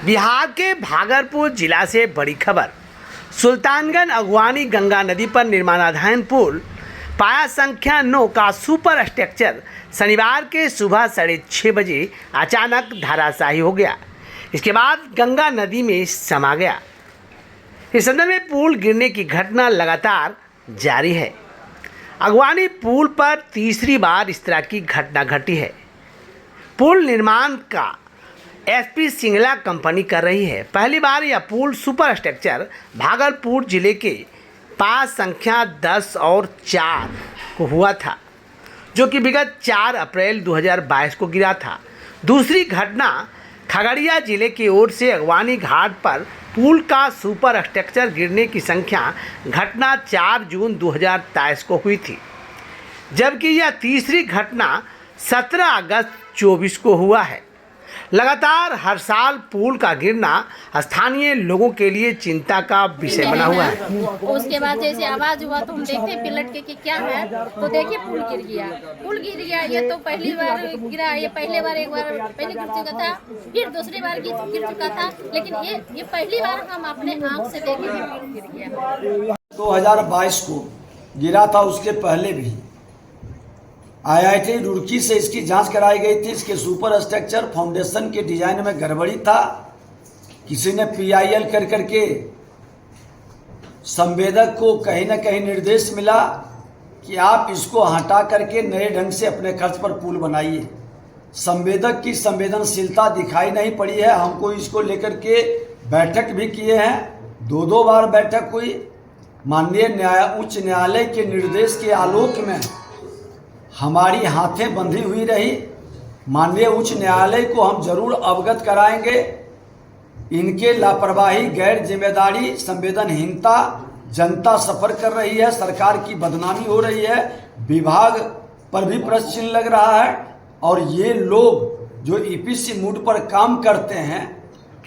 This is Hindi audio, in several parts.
बिहार के भागलपुर जिला से बड़ी खबर। सुल्तानगंज अगवानी गंगा नदी पर निर्माणाधीन पुल पाया संख्या 9 का सुपर स्ट्रक्चर शनिवार के सुबह 6:30 बजे अचानक धराशायी हो गया। इसके बाद गंगा नदी में समा गया। इस संदर्भ में पुल गिरने की घटना लगातार जारी है। अगवानी पुल पर तीसरी बार इस तरह की घटना घटी है। पुल निर्माण का एसपी सिंगला कंपनी कर रही है। पहली बार यह पुल सुपर स्ट्रक्चर भागलपुर जिले के पास संख्या 10 और 4 को हुआ था, जो कि विगत 4 अप्रैल 2022 को गिरा था। दूसरी घटना खगड़िया जिले की ओर से अगवानी घाट पर पुल का सुपर स्ट्रक्चर गिरने की संख्या घटना 4 जून 2023 को हुई थी, जबकि यह तीसरी घटना 17 अगस्त 2024 को हुआ है। लगातार हर साल पुल का गिरना स्थानीय लोगों के लिए चिंता का विषय बना हुआ है। उसके बाद जैसे आवाज हुआ तो हम देखते पिलट के कि क्या है, तो देखिए पुल गिर गया। ये तो पहली बार गिरा। ये पहले बार एक बार पहले गिर चुका था, फिर दूसरी बार गिर चुका था, लेकिन ये पहली बार हम अपने आँख से देखे कि गिर गया। 2022 को गिरा था, उसके पहले भी IIT रुड़की से इसकी जांच कराई गई थी। इसके सुपर स्ट्रक्चर फाउंडेशन के डिजाइन में गड़बड़ी था। किसी ने PIL कर करके संवेदक को कहीं ना कहीं निर्देश मिला कि आप इसको हटा करके नए ढंग से अपने खर्च पर पुल बनाइए। संवेदक की संवेदनशीलता दिखाई नहीं पड़ी है। हमको इसको लेकर के बैठक भी किए हैं, 2 बार बैठक हुई। माननीय उच्च न्यायालय के निर्देश के आलोक में हमारी हाथें बंधी हुई रही। माननीय उच्च न्यायालय को हम जरूर अवगत कराएंगे। इनके लापरवाही, गैर जिम्मेदारी, संवेदनहीनता जनता सफर कर रही है। सरकार की बदनामी हो रही है। विभाग पर भी प्रश्न चिन्ह लग रहा है। और ये लोग जो EPC मूड पर काम करते हैं,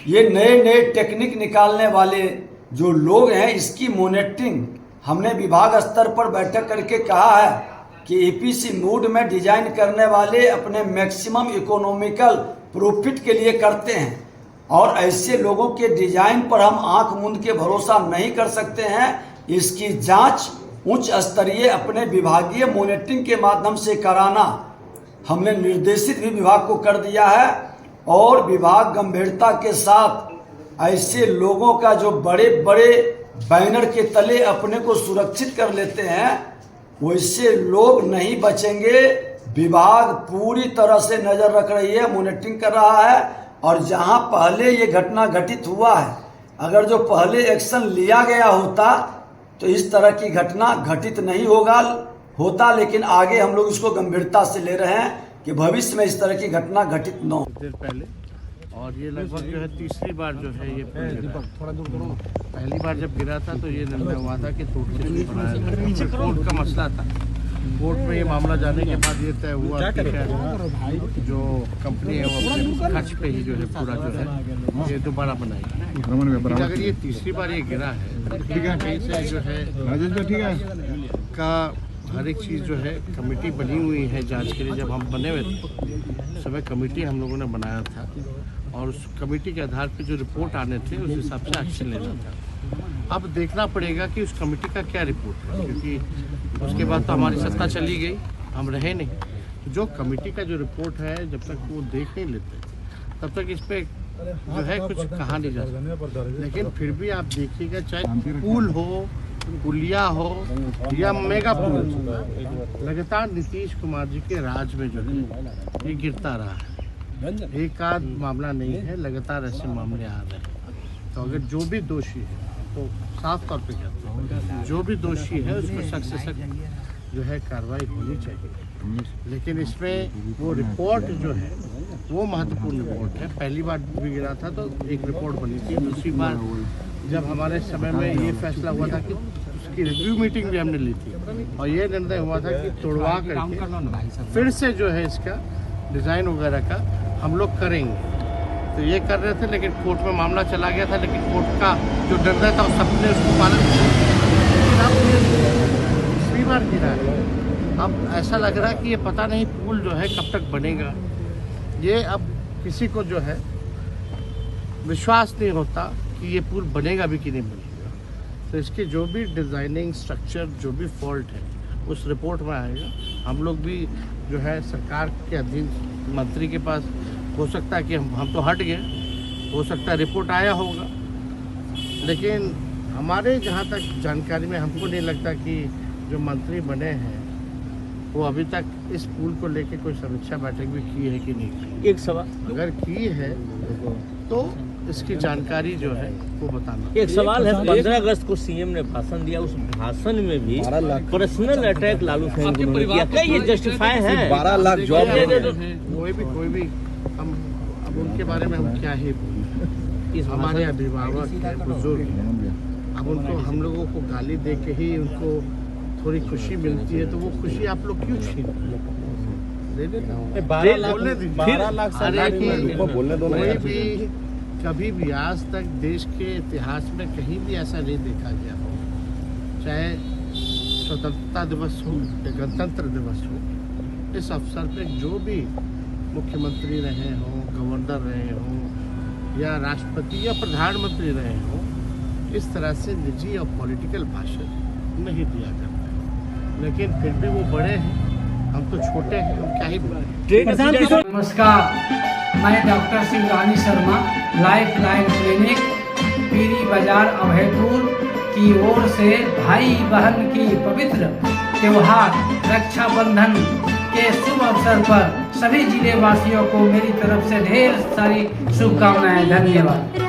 ये नए टेक्निक निकालने वाले जो लोग हैं, इसकी मॉनिटरिंग हमने विभाग स्तर पर बैठक करके कहा है कि EPC मूड में डिजाइन करने वाले अपने मैक्सिमम इकोनॉमिकल प्रॉफिट के लिए करते हैं, और ऐसे लोगों के डिजाइन पर हम आंख मूंद के भरोसा नहीं कर सकते हैं। इसकी जांच उच्च स्तरीय अपने विभागीय मॉनिटरिंग के माध्यम से कराना हमने निर्देशित भी विभाग को कर दिया है। और विभाग गंभीरता के साथ ऐसे लोगों का जो बड़े बड़े बैनर के तले अपने को सुरक्षित कर लेते हैं, वैसे लोग नहीं बचेंगे। विभाग पूरी तरह से नज़र रख रही है, मॉनिटरिंग कर रहा है। और जहां पहले ये घटना घटित हुआ है, अगर जो पहले एक्शन लिया गया होता तो इस तरह की घटना घटित नहीं होता। लेकिन आगे हम लोग इसको गंभीरता से ले रहे हैं कि भविष्य में इस तरह की घटना घटित न हो। देर पहले, और ये लगभग जो है तीसरी बार जो है ये पहली बार जब गिरा था तो ये निर्णय हुआ था कि तोड़ के बनाया। कोर्ट का मसला था। कोर्ट में ये मामला जाने के बाद ये तय हुआ कि जो कंपनी है वो अपने खर्च पे ही जो है पूरा जो है ये दोबारा बनाएगी। अगर ये तीसरी बार ये गिरा है, कहीं से जो है का हर एक चीज़ जो है कमेटी बनी हुई है जांच के लिए। जब हम बने हुए थे समय कमेटी हम लोगों ने बनाया था, और उस कमेटी के आधार पर जो रिपोर्ट आने थे उस हिसाब से एक्शन लेना था। अब देखना पड़ेगा कि उस कमेटी का क्या रिपोर्ट है, क्योंकि उसके बाद तो हमारी सत्ता चली गई, हम रहे नहीं। तो जो कमेटी का जो रिपोर्ट है, जब तक वो देख नहीं लेते तब तक इस पर जो है कुछ कहा नहीं जा सकता। लेकिन फिर भी आप देखिएगा, चाहे पुल हो, पुलिया हो या मेगा पुल, लगातार नीतीश कुमार जी के राज में जो है ये गिरता रहा है। एक आध मामला नहीं है, लगातार ऐसे मामले आ रहे हैं। तो अगर जो भी दोषी है, तो साफ तौर पे कहते हैं, जो भी दोषी है उसको सख्त से सख्त जो है कार्रवाई होनी चाहिए। लेकिन इसमें वो रिपोर्ट जो है वो महत्वपूर्ण रिपोर्ट है। पहली बार भी गिरा था तो एक रिपोर्ट बनी थी। दूसरी बार जब हमारे समय में ये फैसला हुआ था कि उसकी रिव्यू मीटिंग भी हमने ली थी, और ये निर्णय हुआ था कि तोड़वा करके फिर से जो है इसका डिज़ाइन वगैरह का हम लोग करेंगे। तो ये कर रहे थे, लेकिन कोर्ट में मामला चला गया था। लेकिन कोर्ट का जो निर्णय था सबने उसको पालन किया। अब तीसरी बार गिरा है। अब ऐसा लग रहा है कि ये पता नहीं पुल जो है कब तक बनेगा। ये अब किसी को जो है विश्वास नहीं होता कि ये पुल बनेगा भी कि नहीं बनेगा। तो इसके जो भी डिज़ाइनिंग स्ट्रक्चर जो भी फॉल्ट है उस रिपोर्ट में आएगा। हम लोग भी जो है सरकार के अधीन मंत्री के पास, हो सकता है कि हम तो हट गए, हो सकता है रिपोर्ट आया होगा, लेकिन हमारे जहाँ तक जानकारी में हमको नहीं लगता कि जो मंत्री बने हैं वो अभी तक इस पुल को लेके कोई समीक्षा बैठक भी की है कि नहीं की। एक सवाल, अगर की है तो इसकी जानकारी जो है वो बताना। एक सवाल है, 15 अगस्त को सीएम ने भाषण दिया, उस भाषण में भी पर्सनल अटैक लालू साहब ने किया, क्या ये जस्टिफाई है? 12 लाख जॉब कोई भी हम अब उनके बारे में हम क्या ही बोलें। हमारे अभिभावक हैं, बुजुर्ग हैं, अब उनको हम लोगों को गाली दे के ही उनको थोड़ी खुशी मिलती है, तो वो खुशी आप लोग क्यों छीन दे देते? 12 लाख बोलने दो ना कोई यार। भी कभी भी आज तक देश के इतिहास में कहीं भी ऐसा नहीं देखा गया हो, चाहे स्वतंत्रता दिवस हो या गणतंत्र दिवस हो, इस अवसर पे जो भी मुख्यमंत्री रहे हों, गवर्नर रहे हों या राष्ट्रपति या प्रधानमंत्री रहे हों, इस तरह से निजी और पॉलिटिकल भाषण नहीं दिया करता है। लेकिन फिर भी वो बड़े हैं, हम तो छोटे हैं, हम क्या ही बोलें। नमस्कार, मैं doctor Shivrani Sharma life line clinic Piri Bazar Abhaypur की ओर से भाई बहन की पवित्र त्योहार रक्षाबंधन के शुभ अवसर पर सभी जिले वासियों को मेरी तरफ से ढेर सारी शुभकामनाएं। धन्यवाद।